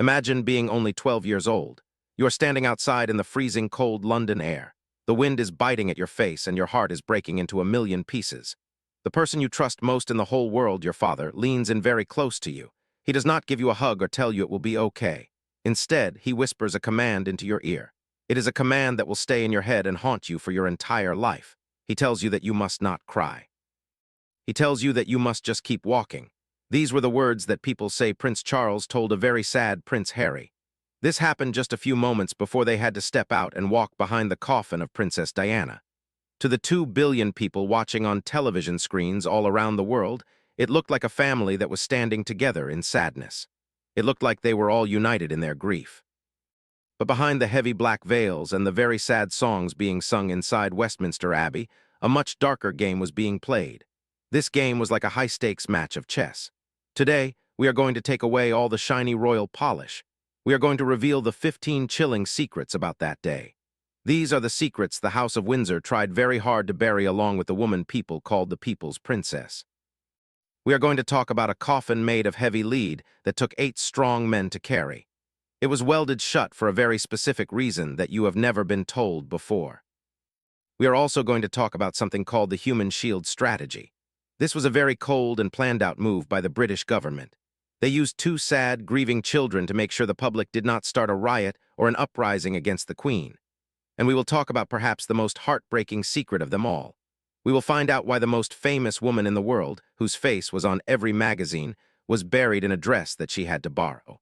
Imagine being only 12 years old. You are standing outside in the freezing cold London air. The wind is biting at your face and your heart is breaking into a million pieces. The person you trust most in the whole world, your father, leans in very close to you. He does not give you a hug or tell you it will be okay. Instead, he whispers a command into your ear. It is a command that will stay in your head and haunt you for your entire life. He tells you that you must not cry. He tells you that you must just keep walking. These were the words that people say Prince Charles told a very sad Prince Harry. This happened just a few moments before they had to step out and walk behind the coffin of Princess Diana. To the 2 billion people watching on television screens all around the world, it looked like a family that was standing together in sadness. It looked like they were all united in their grief. But behind the heavy black veils and the very sad songs being sung inside Westminster Abbey, a much darker game was being played. This game was like a high-stakes match of chess. Today, we are going to take away all the shiny royal polish. We are going to reveal the 15 chilling secrets about that day. These are the secrets the House of Windsor tried very hard to bury along with the woman people called the People's Princess. We are going to talk about a coffin made of heavy lead that took 8 strong men to carry. It was welded shut for a very specific reason that you have never been told before. We are also going to talk about something called the human shield strategy. This was a very cold and planned-out move by the British government. They used 2 sad, grieving children to make sure the public did not start a riot or an uprising against the Queen. And we will talk about perhaps the most heartbreaking secret of them all. We will find out why the most famous woman in the world, whose face was on every magazine, was buried in a dress that she had to borrow.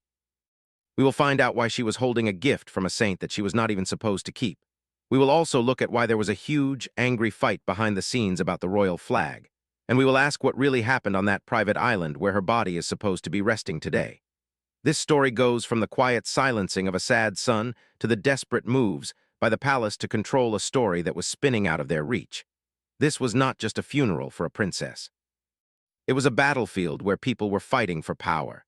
We will find out why she was holding a gift from a saint that she was not even supposed to keep. We will also look at why there was a huge, angry fight behind the scenes about the royal flag. And we will ask what really happened on that private island where her body is supposed to be resting today. This story goes from the quiet silencing of a sad son to the desperate moves by the palace to control a story that was spinning out of their reach. This was not just a funeral for a princess. It was a battlefield where people were fighting for power.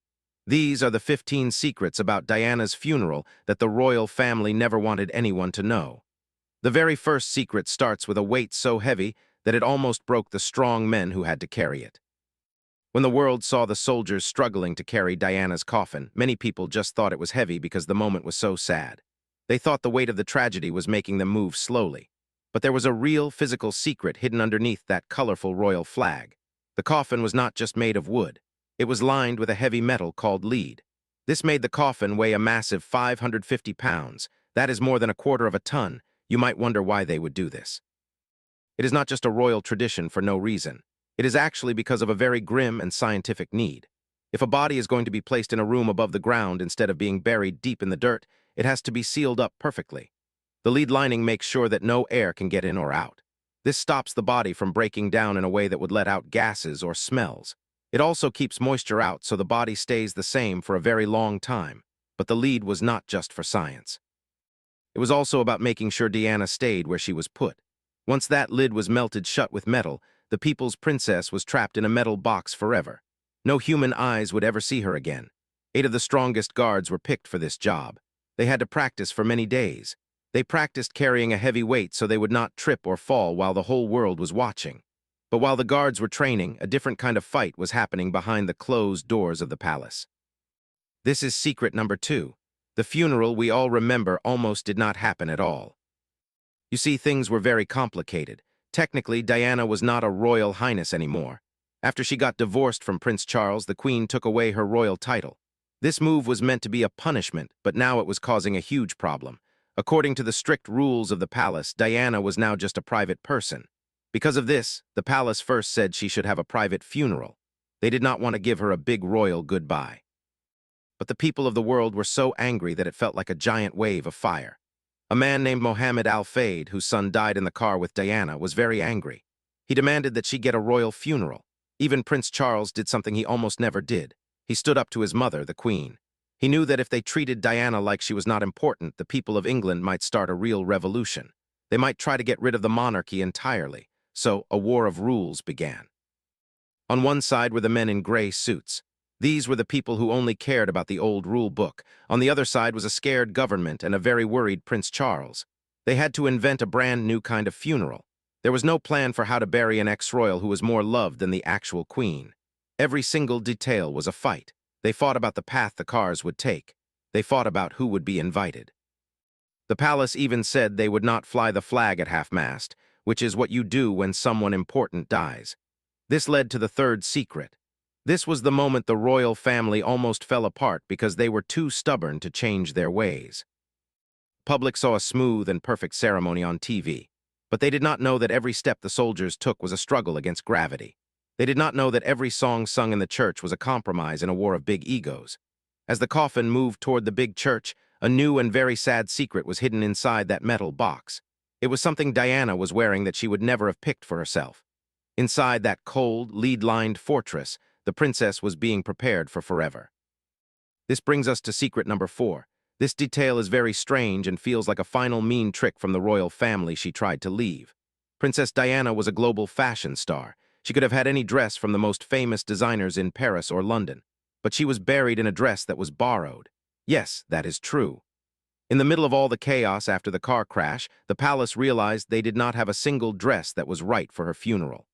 These are the 15 secrets about Diana's funeral that the royal family never wanted anyone to know. The very first secret starts with a weight so heavy that it almost broke the strong men who had to carry it. When the world saw the soldiers struggling to carry Diana's coffin, many people just thought it was heavy because the moment was so sad. They thought the weight of the tragedy was making them move slowly. But there was a real physical secret hidden underneath that colorful royal flag. The coffin was not just made of wood. It was lined with a heavy metal called lead. This made the coffin weigh a massive 550 pounds. That is more than a quarter of a ton. You might wonder why they would do this. It is not just a royal tradition for no reason. It is actually because of a very grim and scientific need. If a body is going to be placed in a room above the ground instead of being buried deep in the dirt, it has to be sealed up perfectly. The lead lining makes sure that no air can get in or out. This stops the body from breaking down in a way that would let out gases or smells. It also keeps moisture out so the body stays the same for a very long time. But the lead was not just for science. It was also about making sure Diana stayed where she was put. Once that lid was melted shut with metal, the People's Princess was trapped in a metal box forever. No human eyes would ever see her again. 8 of the strongest guards were picked for this job. They had to practice for many days. They practiced carrying a heavy weight so they would not trip or fall while the whole world was watching. But while the guards were training, a different kind of fight was happening behind the closed doors of the palace. This is secret number 2. The funeral we all remember almost did not happen at all. You see, things were very complicated. Technically, Diana was not a royal highness anymore. After she got divorced from Prince Charles, the Queen took away her royal title. This move was meant to be a punishment, but now it was causing a huge problem. According to the strict rules of the palace, Diana was now just a private person. Because of this, the palace first said she should have a private funeral. They did not want to give her a big royal goodbye. But the people of the world were so angry that it felt like a giant wave of fire. A man named Mohammed Al-Fayed, whose son died in the car with Diana, was very angry. He demanded that she get a royal funeral. Even Prince Charles did something he almost never did. He stood up to his mother, the Queen. He knew that if they treated Diana like she was not important, the people of England might start a real revolution. They might try to get rid of the monarchy entirely. So a war of rules began. On one side were the men in gray suits. These were the people who only cared about the old rule book. On the other side was a scared government and a very worried Prince Charles. They had to invent a brand new kind of funeral. There was no plan for how to bury an ex-royal who was more loved than the actual queen. Every single detail was a fight. They fought about the path the cars would take. They fought about who would be invited. The palace even said they would not fly the flag at half-mast, which is what you do when someone important dies. This led to the third secret. This was the moment the royal family almost fell apart because they were too stubborn to change their ways. Public saw a smooth and perfect ceremony on TV, but they did not know that every step the soldiers took was a struggle against gravity. They did not know that every song sung in the church was a compromise in a war of big egos. As the coffin moved toward the big church, a new and very sad secret was hidden inside that metal box. It was something Diana was wearing that she would never have picked for herself. Inside that cold, lead-lined fortress, the princess was being prepared for forever. This brings us to secret number 4. This detail is very strange and feels like a final mean trick from the royal family she tried to leave. Princess Diana was a global fashion star. She could have had any dress from the most famous designers in Paris or London, but she was buried in a dress that was borrowed. Yes, that is true. In the middle of all the chaos after the car crash, the palace realized they did not have a single dress that was right for her funeral.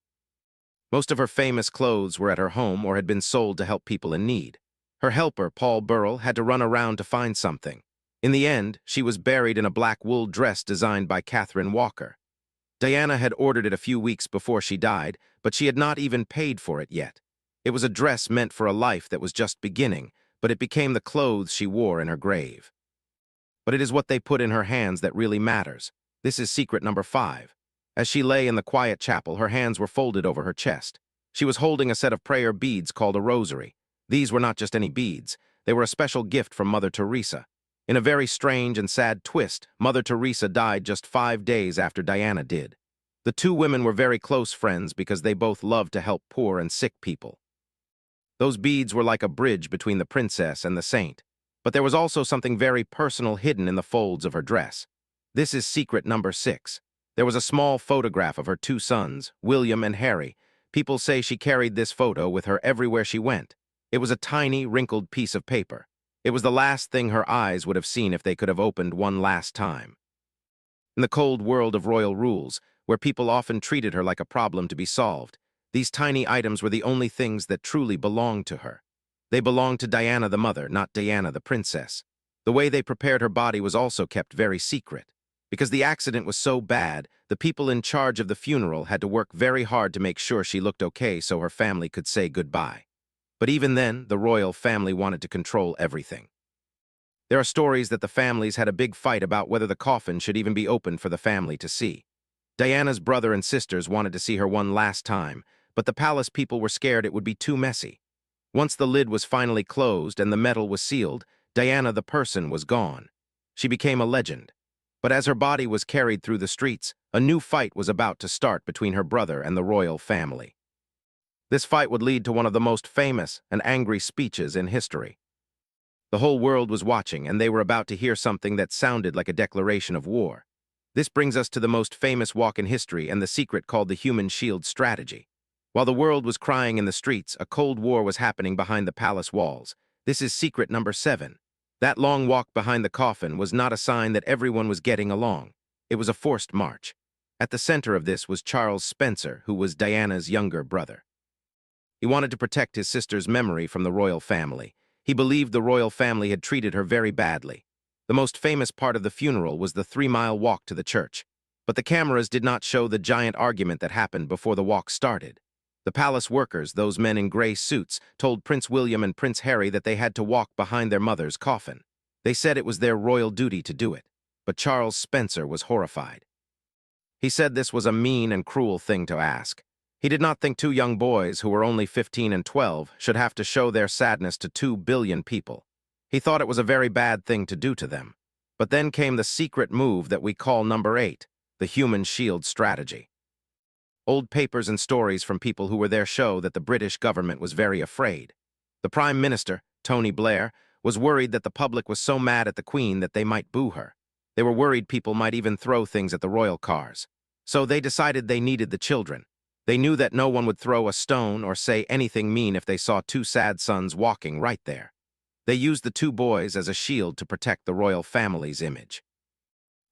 Most of her famous clothes were at her home or had been sold to help people in need. Her helper, Paul Burrell, had to run around to find something. In the end, she was buried in a black wool dress designed by Catherine Walker. Diana had ordered it a few weeks before she died, but she had not even paid for it yet. It was a dress meant for a life that was just beginning, but it became the clothes she wore in her grave. But it is what they put in her hands that really matters. This is secret number 5. As she lay in the quiet chapel, her hands were folded over her chest. She was holding a set of prayer beads called a rosary. These were not just any beads. They were a special gift from Mother Teresa. In a very strange and sad twist, Mother Teresa died just 5 days after Diana did. The two women were very close friends because they both loved to help poor and sick people. Those beads were like a bridge between the princess and the saint. But there was also something very personal hidden in the folds of her dress. This is secret number 6. There was a small photograph of her 2 sons, William and Harry. People say she carried this photo with her everywhere she went. It was a tiny, wrinkled piece of paper. It was the last thing her eyes would have seen if they could have opened one last time. In the cold world of royal rules, where people often treated her like a problem to be solved, these tiny items were the only things that truly belonged to her. They belonged to Diana the mother, not Diana the princess. The way they prepared her body was also kept very secret. Because the accident was so bad, the people in charge of the funeral had to work very hard to make sure she looked okay so her family could say goodbye. But even then, the royal family wanted to control everything. There are stories that the families had a big fight about whether the coffin should even be opened for the family to see. Diana's brother and sisters wanted to see her one last time, but the palace people were scared it would be too messy. Once the lid was finally closed and the metal was sealed, Diana the person was gone. She became a legend. But as her body was carried through the streets, a new fight was about to start between her brother and the royal family. This fight would lead to one of the most famous and angry speeches in history. The whole world was watching, and they were about to hear something that sounded like a declaration of war. This brings us to the most famous walk in history and the secret called the human shield strategy. While the world was crying in the streets, a cold war was happening behind the palace walls. This is secret number 7. That long walk behind the coffin was not a sign that everyone was getting along. It was a forced march. At the center of this was Charles Spencer, who was Diana's younger brother. He wanted to protect his sister's memory from the royal family. He believed the royal family had treated her very badly. The most famous part of the funeral was the 3-mile walk to the church. But the cameras did not show the giant argument that happened before the walk started. The palace workers, those men in gray suits, told Prince William and Prince Harry that they had to walk behind their mother's coffin. They said it was their royal duty to do it. But Charles Spencer was horrified. He said this was a mean and cruel thing to ask. He did not think 2 young boys, who were only 15 and 12, should have to show their sadness to 2 billion people. He thought it was a very bad thing to do to them. But then came the secret move that we call number 8, the human shield strategy. Old papers and stories from people who were there show that the British government was very afraid. The Prime Minister, Tony Blair, was worried that the public was so mad at the Queen that they might boo her. They were worried people might even throw things at the royal cars. So they decided they needed the children. They knew that no one would throw a stone or say anything mean if they saw 2 sad sons walking right there. They used the 2 boys as a shield to protect the royal family's image.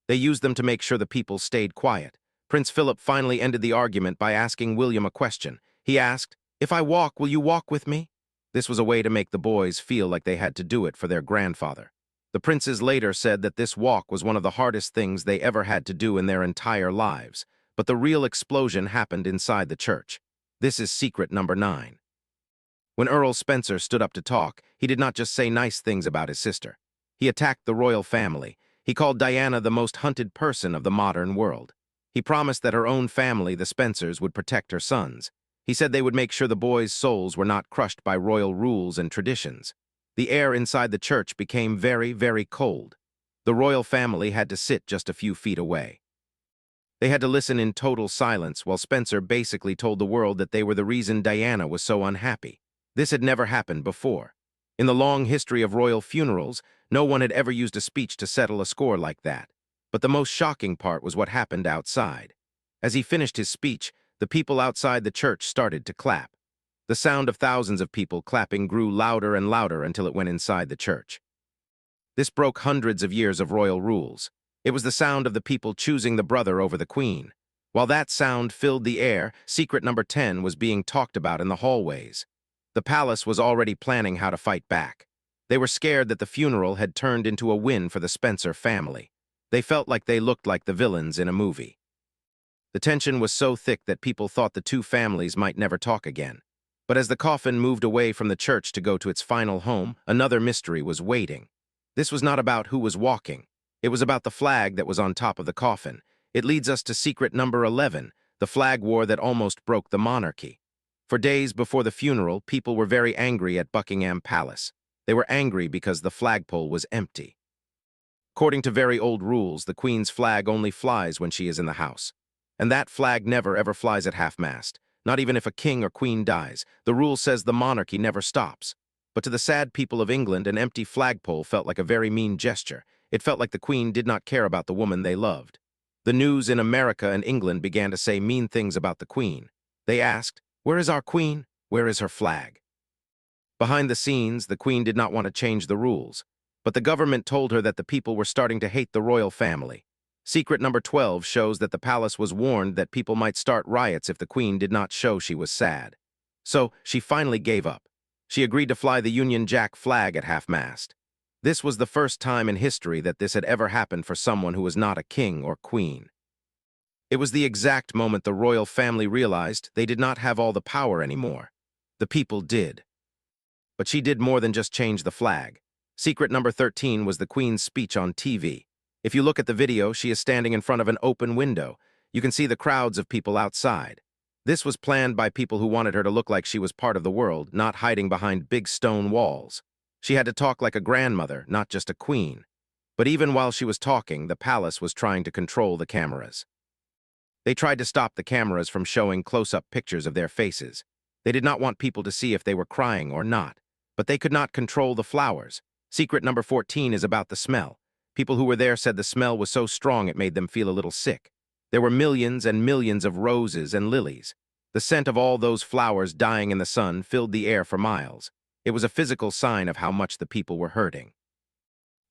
They used them to make sure the people stayed quiet. Prince Philip finally ended the argument by asking William a question. He asked, "If I walk, will you walk with me?" This was a way to make the boys feel like they had to do it for their grandfather. The princes later said that this walk was one of the hardest things they ever had to do in their entire lives, but the real explosion happened inside the church. This is secret number 9. When Earl Spencer stood up to talk, he did not just say nice things about his sister. He attacked the royal family. He called Diana the most hunted person of the modern world. He promised that her own family, the Spencers, would protect her sons. He said they would make sure the boys' souls were not crushed by royal rules and traditions. The air inside the church became very, very cold. The royal family had to sit just a few feet away. They had to listen in total silence while Spencer basically told the world that they were the reason Diana was so unhappy. This had never happened before. In the long history of royal funerals, no one had ever used a speech to settle a score like that. But the most shocking part was what happened outside. As he finished his speech, the people outside the church started to clap. The sound of thousands of people clapping grew louder and louder until it went inside the church. This broke hundreds of years of royal rules. It was the sound of the people choosing the brother over the queen. While that sound filled the air, secret number 10 was being talked about in the hallways. The palace was already planning how to fight back. They were scared that the funeral had turned into a win for the Spencer family. They felt like they looked like the villains in a movie. The tension was so thick that people thought the two families might never talk again. But as the coffin moved away from the church to go to its final home, another mystery was waiting. This was not about who was walking. It was about the flag that was on top of the coffin. It leads us to secret number 11, the flag war that almost broke the monarchy. For days before the funeral, people were very angry at Buckingham Palace. They were angry because the flagpole was empty. According to very old rules, the Queen's flag only flies when she is in the house. And that flag never ever flies at half-mast, not even if a king or queen dies. The rule says the monarchy never stops. But to the sad people of England, an empty flagpole felt like a very mean gesture. It felt like the Queen did not care about the woman they loved. The news in America and England began to say mean things about the Queen. They asked, "Where is our Queen? Where is her flag?" Behind the scenes, the Queen did not want to change the rules, but the government told her that the people were starting to hate the royal family. Secret number 12 shows that the palace was warned that people might start riots if the Queen did not show she was sad. So, she finally gave up. She agreed to fly the Union Jack flag at half-mast. This was the first time in history that this had ever happened for someone who was not a king or queen. It was the exact moment the royal family realized they did not have all the power anymore. The people did. But she did more than just change the flag. Secret number 13 was the Queen's speech on TV. If you look at the video, she is standing in front of an open window. You can see the crowds of people outside. This was planned by people who wanted her to look like she was part of the world, not hiding behind big stone walls. She had to talk like a grandmother, not just a queen. But even while she was talking, the palace was trying to control the cameras. They tried to stop the cameras from showing close-up pictures of their faces. They did not want people to see if they were crying or not. But they could not control the flowers. Secret number 14 is about the smell. People who were there said the smell was so strong it made them feel a little sick. There were millions and millions of roses and lilies. The scent of all those flowers dying in the sun filled the air for miles. It was a physical sign of how much the people were hurting.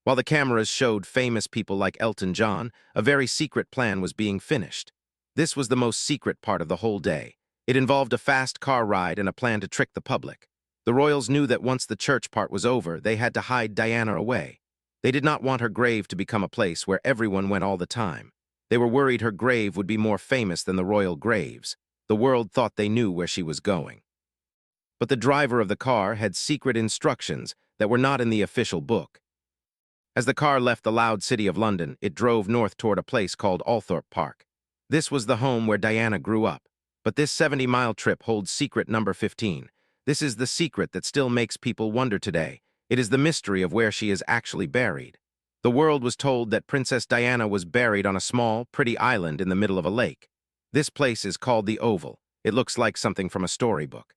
While the cameras showed famous people like Elton John, a very secret plan was being finished. This was the most secret part of the whole day. It involved a fast car ride and a plan to trick the public. The royals knew that once the church part was over, they had to hide Diana away. They did not want her grave to become a place where everyone went all the time. They were worried her grave would be more famous than the royal graves. The world thought they knew where she was going. But the driver of the car had secret instructions that were not in the official book. As the car left the loud city of London, it drove north toward a place called Althorpe Park. This was the home where Diana grew up. But this 70-mile trip holds secret number 15. This is the secret that still makes people wonder today. It is the mystery of where she is actually buried. The world was told that Princess Diana was buried on a small, pretty island in the middle of a lake. This place is called the Oval. It looks like something from a storybook.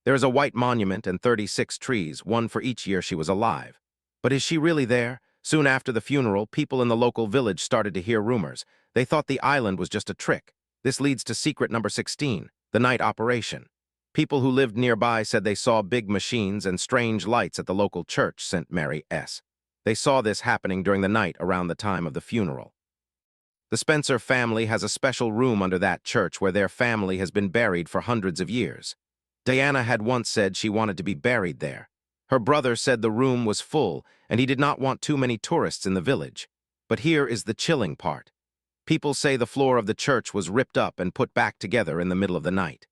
There is a white monument and 36 trees, one for each year she was alive. But is she really there? Soon after the funeral, people in the local village started to hear rumors. They thought the island was just a trick. This leads to secret number 16, the night operation. People who lived nearby said they saw big machines and strange lights at the local church, St. Mary's. They saw this happening during the night around the time of the funeral. The Spencer family has a special room under that church where their family has been buried for hundreds of years. Diana had once said she wanted to be buried there. Her brother said the room was full and he did not want too many tourists in the village. But here is the chilling part. People say the floor of the church was ripped up and put back together in the middle of the night.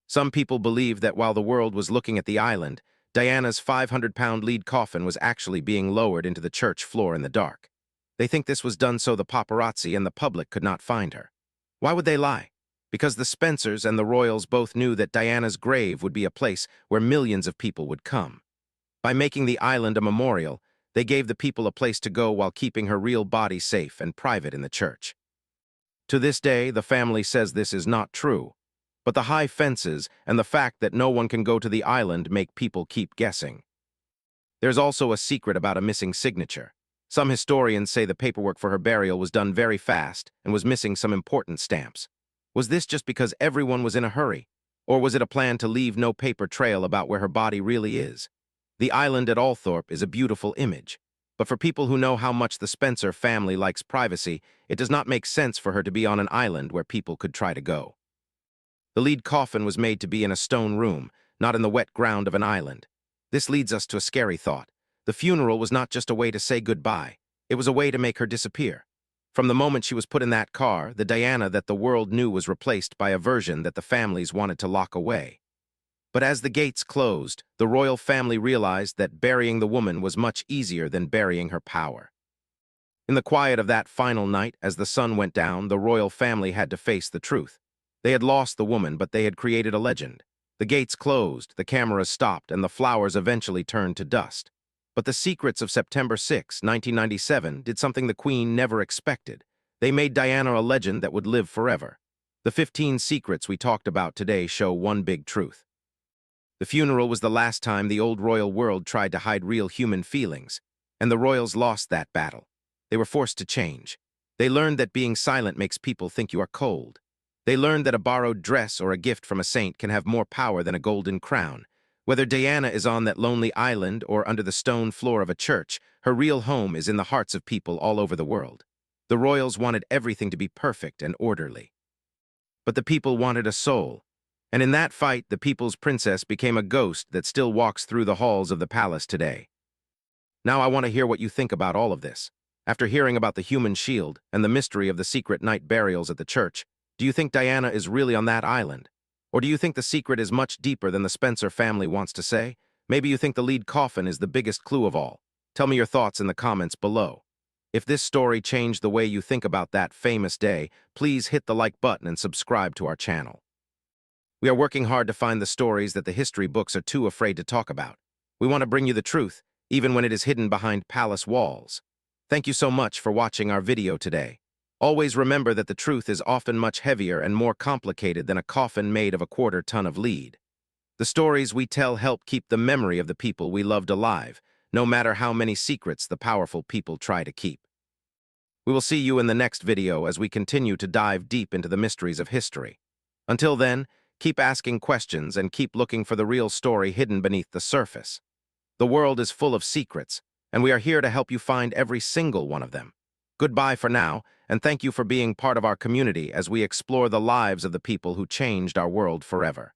Some people believe that while the world was looking at the island, Diana's 500-pound lead coffin was actually being lowered into the church floor in the dark. They think this was done so the paparazzi and the public could not find her. Why would they lie? Because the Spencers and the royals both knew that Diana's grave would be a place where millions of people would come. By making the island a memorial, they gave the people a place to go while keeping her real body safe and private in the church. To this day, the family says this is not true, but the high fences and the fact that no one can go to the island make people keep guessing. There's also a secret about a missing signature. Some historians say the paperwork for her burial was done very fast and was missing some important stamps. Was this just because everyone was in a hurry? Or was it a plan to leave no paper trail about where her body really is? The island at Althorpe is a beautiful image, but for people who know how much the Spencer family likes privacy, it does not make sense for her to be on an island where people could try to go. The lead coffin was made to be in a stone room, not in the wet ground of an island. This leads us to a scary thought. The funeral was not just a way to say goodbye, it was a way to make her disappear. From the moment she was put in that car, the Diana that the world knew was replaced by a version that the families wanted to lock away. But as the gates closed, the royal family realized that burying the woman was much easier than burying her power. In the quiet of that final night, as the sun went down, the royal family had to face the truth. They had lost the woman, but they had created a legend. The gates closed, the cameras stopped, and the flowers eventually turned to dust. But the secrets of September 6, 1997 did something the Queen never expected. They made Diana a legend that would live forever. The 15 secrets we talked about today show one big truth. The funeral was the last time the old royal world tried to hide real human feelings, and the royals lost that battle. They were forced to change. They learned that being silent makes people think you are cold. They learned that a borrowed dress or a gift from a saint can have more power than a golden crown. Whether Diana is on that lonely island or under the stone floor of a church, her real home is in the hearts of people all over the world. The royals wanted everything to be perfect and orderly. But the people wanted a soul. And in that fight, the people's princess became a ghost that still walks through the halls of the palace today. Now I want to hear what you think about all of this. After hearing about the human shield and the mystery of the secret night burials at the church, do you think Diana is really on that island? Or do you think the secret is much deeper than the Spencer family wants to say? Maybe you think the lead coffin is the biggest clue of all. Tell me your thoughts in the comments below. If this story changed the way you think about that famous day, please hit the like button and subscribe to our channel. We are working hard to find the stories that the history books are too afraid to talk about. We want to bring you the truth, even when it is hidden behind palace walls. Thank you so much for watching our video today. Always remember that the truth is often much heavier and more complicated than a coffin made of a quarter-ton of lead. The stories we tell help keep the memory of the people we loved alive, no matter how many secrets the powerful people try to keep. We will see you in the next video as we continue to dive deep into the mysteries of history. Until then, keep asking questions and keep looking for the real story hidden beneath the surface. The world is full of secrets, and we are here to help you find every single one of them. Goodbye for now, and thank you for being part of our community as we explore the lives of the people who changed our world forever.